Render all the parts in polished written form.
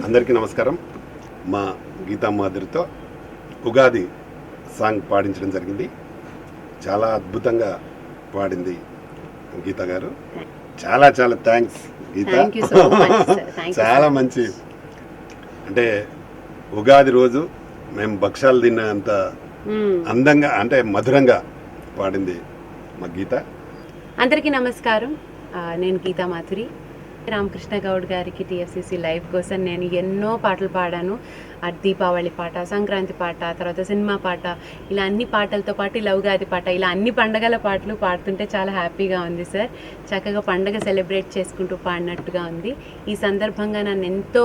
అందరికీ నమస్కారం. మా గీతా మాధురితో ఉగాది సాంగ్ పాడించడం జరిగింది. చాలా అద్భుతంగా పాడింది గీత గారు. చాలా చాలా థ్యాంక్స్ గీత. చాలా మంచి, అంటే ఉగాది రోజు మేము భక్ష్యాలు తిన్నంత అందంగా, అంటే మధురంగా పాడింది మా గీత. అందరికీ నమస్కారం. నేను గీతా మాధురి. రామకృష్ణ గౌడ్ గారికి టీఎఫ్సీసీ లైవ్ కోసం నేను ఎన్నో పాటలు పాడాను. దీపావళి పాట, సంక్రాంతి పాట, తర్వాత సినిమా పాట, ఇలా అన్ని పాటలతో పాటు ఇలా ఉగాది పాట, ఇలా అన్ని పండగల పాటలు పాడుతుంటే చాలా హ్యాపీగా ఉంది సార్. చక్కగా పండగ సెలబ్రేట్ చేసుకుంటూ పాడినట్టుగా ఉంది. ఈ సందర్భంగా నన్ను ఎంతో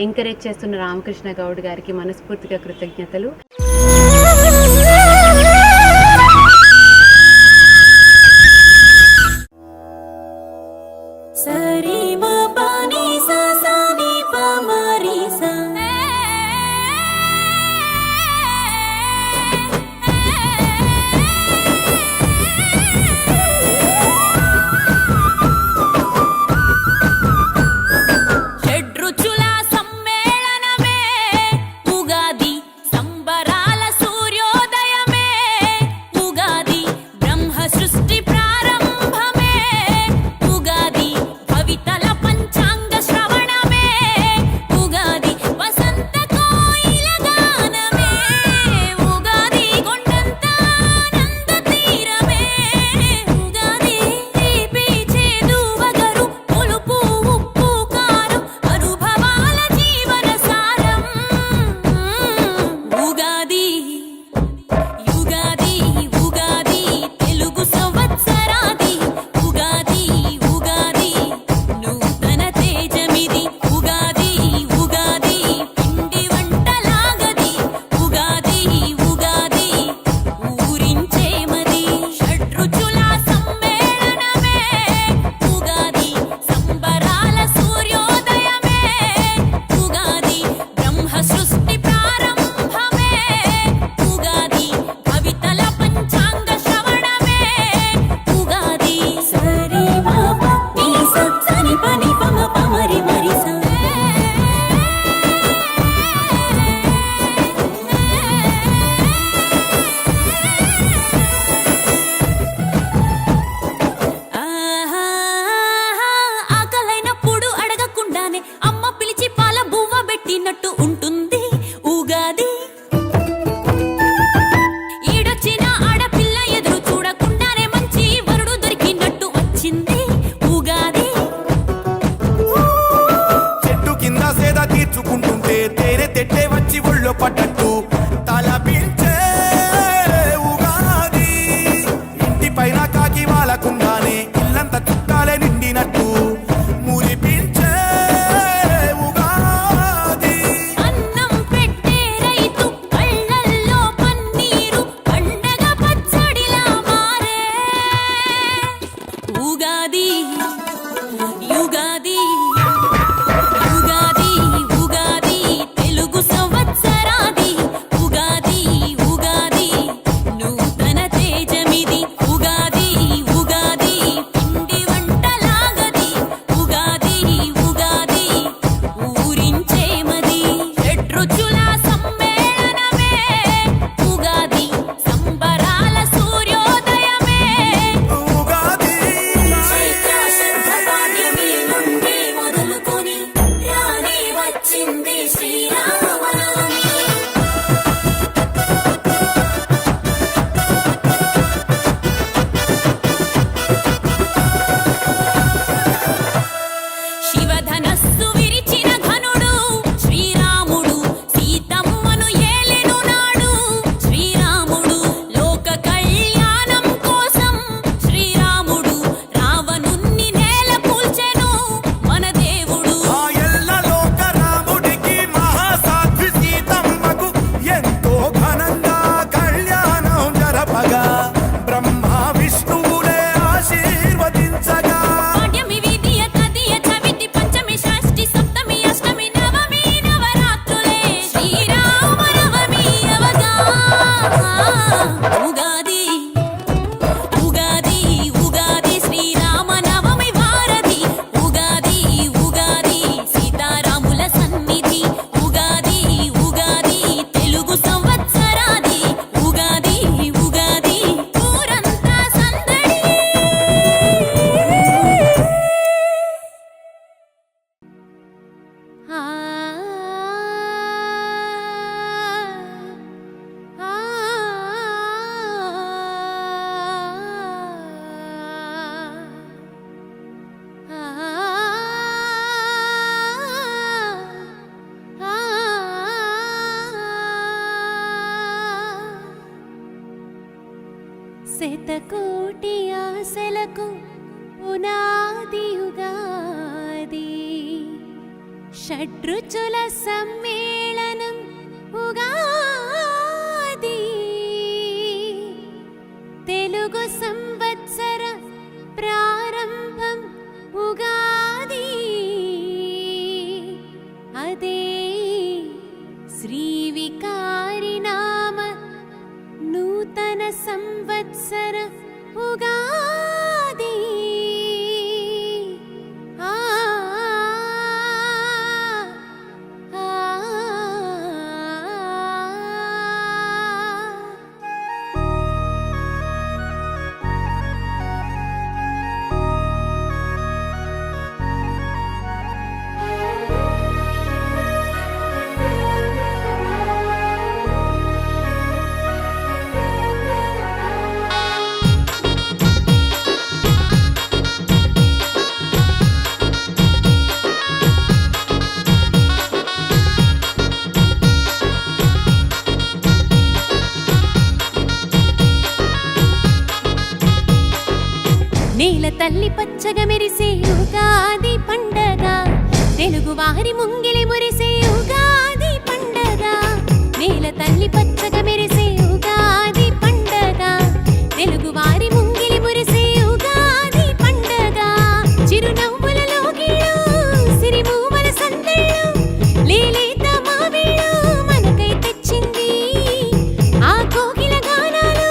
ఎంకరేజ్ చేస్తున్న రామకృష్ణ గౌడ్ గారికి మనస్ఫూర్తిగా కృతజ్ఞతలు. పట్టట్టు తలపించే ఉగాది, ఇంటి పైన కాకి వాలకుండానే ఇల్లంత చుట్టాలే నిండినట్టు మురిపించే ఉగాది. అన్నం పెట్టే రైతు కళ్ళల్లో పన్నీరు పండగ పచ్చడిలా మారే ఉగాది యుగాది. శతకోటి ఆశలకు పునాది ఉగాది, షడ్రుచుల సమ్మేళనం ఉగాది, తెలుగు సంవత్సర ప్రారంభం ఉగాది, అదే శ్రీవికారి నామ నూతన సంవత్సర ఉగాది. ఆ ఆ నేల తల్లి పచ్చగా మెరిసే ఉగాది పండగ, తెలుగు వారి ముంగిలి మురిసే ఉగాది పండగ. నేల తల్లి పచ్చగా మెరిసే ఉగాది పండగ, తెలుగు వారి ముంగిలి మురిసే ఉగాది పండగ. చిరునవ్వులలో గీడు సిరిమూవల సందళ్ళు, లేలేత మావిళ్ళు మనకై తెచ్చింది. ఆ కోకిల గానాలు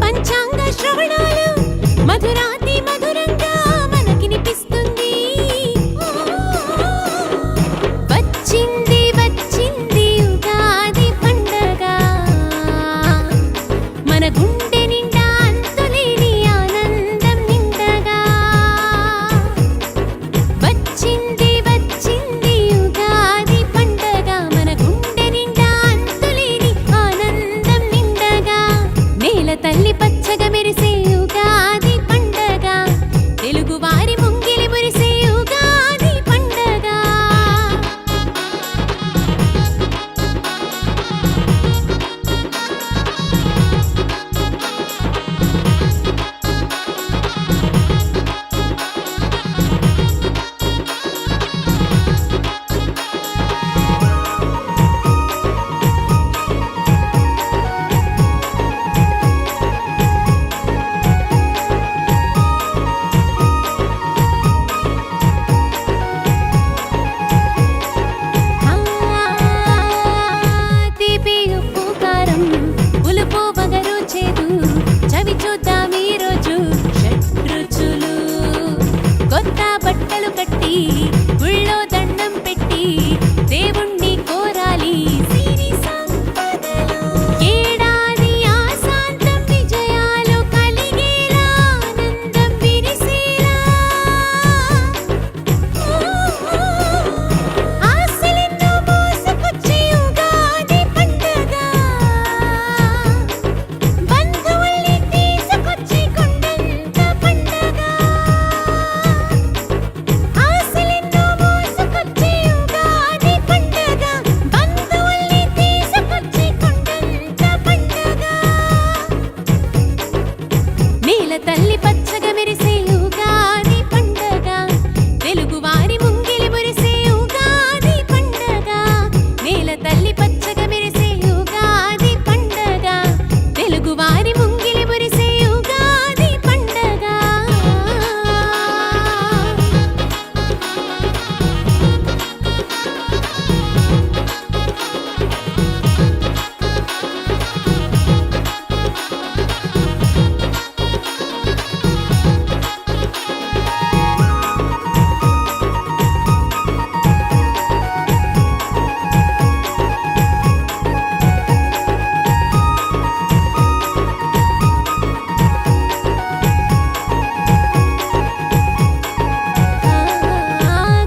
పంచాంగ శ్రవణాలు మధురాతి మధురంగా మనకినిపిస్తుంది. వచ్చింది వచ్చింది ఉగాది పండగ, మన గుండె నిండా అంతులేని ఆనందం నిండగా. వచ్చింది వచ్చింది ఉగాది పండగ, మన గుండె నిండా అంతులేని ఆనందం నిండగా. నేల తల్లి పచ్చగా మెరిసే ఉగాది పండగ, తెలుగు వారి ముంగిలి మురిసే ఉగాది పండగ. తీపి ఉప్పు కారం పులుపు వగరు చేదు చవి చూద్దాం ఈ రోజు. షడ్రుచులు కొత్త బట్టలు కట్టి గుళ్ళో దండం పెట్టి దేవుణ్ణి కోరాలి సిరి సంపదలు. ఏడాది ఆశాంతం విజయాలు కలిగేలా ఆనందం విరిసేలా. ఆశలెన్నో మోసుకొచ్చే ఉగాది పండగ, బంధువుల్ని తీసుకొచ్చే కొండంత పండగ. ఆశలెన్నో మోసుకొచ్చే ఉగాది పండగ, బంధువుల్ని తీసుకొచ్చే కొండంత పండగ. నేల తల్లి పచ్చగా మెరిసే ఉగాది పండగ, తెలుగు వారి ముంగిలి మురిసే ఉగాది పండగ. నేల తల్లి పచ్చగా మెరిసే ఉగాది పండగ, తెలుగు వారి ముంగిలి మురిసే ఉగాది పండగ.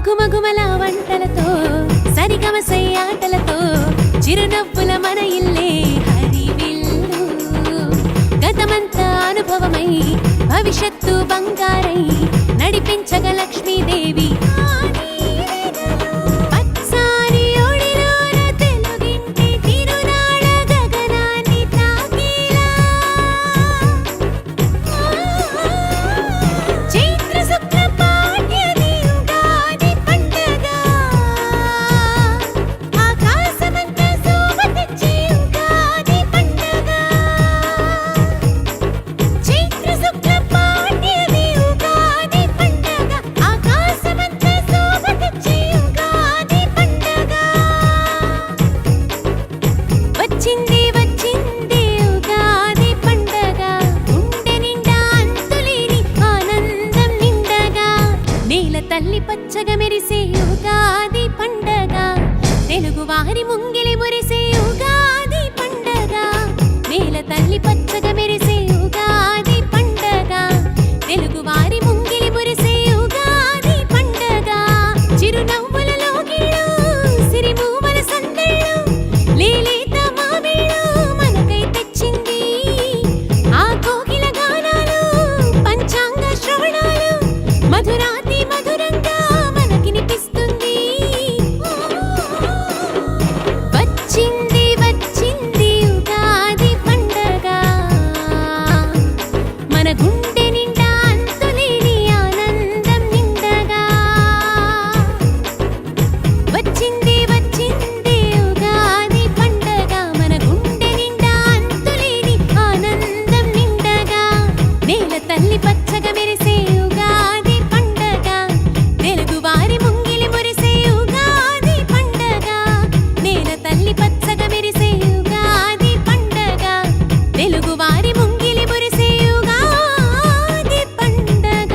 గుమగుమల వంటలతో సరిగమసై ఆటలతో చిరునవ్వుల మన ఇల్లే హరివిల్లు. గతమంతా అనుభవమై భవిష్యత్తు బంగారై నడిపించగ లక్ష్మీదేవి. పచ్చాని ఒడిలోన తెలుగింటి తిరునాళ్ళ గగనాన్ని తాకేలా. తల్లి పచ్చగా మెరిసే ఉగాది పండగ తెలుగు వారి ముంగిలి మురిసే ఉగాది పండగ నేల తల్లి పచ్చగా మెరిసే ఉగాది పండగ తెలుగు వారి ముంగిలి మురిసే ఉగాది పండగ చిరునవ్వులలో గిళ్ళు సిరిమూవల సందళ్ళు లేలేత మామిళ్ళు మనకై తెచ్చింది ఆ కోకిల గానాలు పంచాంగ శ్రవణాలు మధురాతి మధురంగా మనకినిపిస్తుంది వచ్చింది వచ్చింది ఉగాది పండగ మన గుండె నిండా అంతులేని ఆనందం నిండగా వచ్చింది వచ్చింది ఉగాది పండగ మన గుండె నిండా అంతులేని ఆనందం నిండగా నేల తల్లి పచ్చగా మెరిసే ఉగాది పండగ తెలుగు వారి ముంగిలి మురిసే ఉగాది పండగ నేల తల్లి పచ్చగా మెరిసే ఉగాది పండగ తెలుగు వారి ముంగిలి మురిసే ఉగాది పండగ.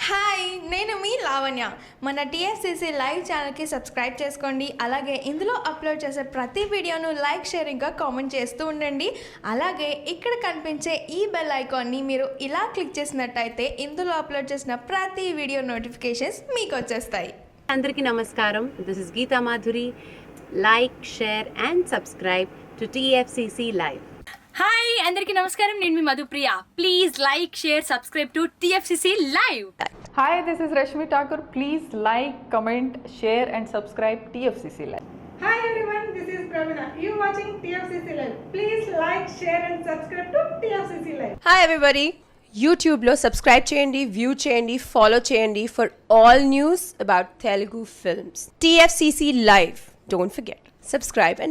హాయ్, నేను మీ లావణ్య. మన టీఎఫ్సీసీ లైవ్ ఛానల్కి సబ్స్క్రైబ్ చేసుకోండి. అలాగే ఇందులో అప్లోడ్ చేసే ప్రతి వీడియోను లైక్, షేర్ ఇంకా కామెంట్ చేస్తూ ఉండండి. అలాగే ఇక్కడ కనిపించే ఈ బెల్ ఐకాన్ని మీరు ఇలా క్లిక్ చేసినట్టయితే ఇందులో అప్లోడ్ చేసిన ప్రతి వీడియో నోటిఫికేషన్స్ మీకు వచ్చేస్తాయి. అందరికీ నమస్కారం. This is Geetha Madhuri. Like, share and subscribe to TFCC live. Hi అందరికీ నమస్కారం, నేను మీ Madhupriya. Please like, share, subscribe to TFCC live. Hi, this is Rashmi Thakur. Please like, comment, share and subscribe TFCC Live. Hi everyone, this is Pravina. You watching TFCC Live. Please like, share and subscribe to TFCC Live. Hi everybody, యూట్యూబ్లో subscribe చేయండి, view చేయండి, follow చేయండి for all news about Telugu films. TFCC live. Don't forget, subscribe and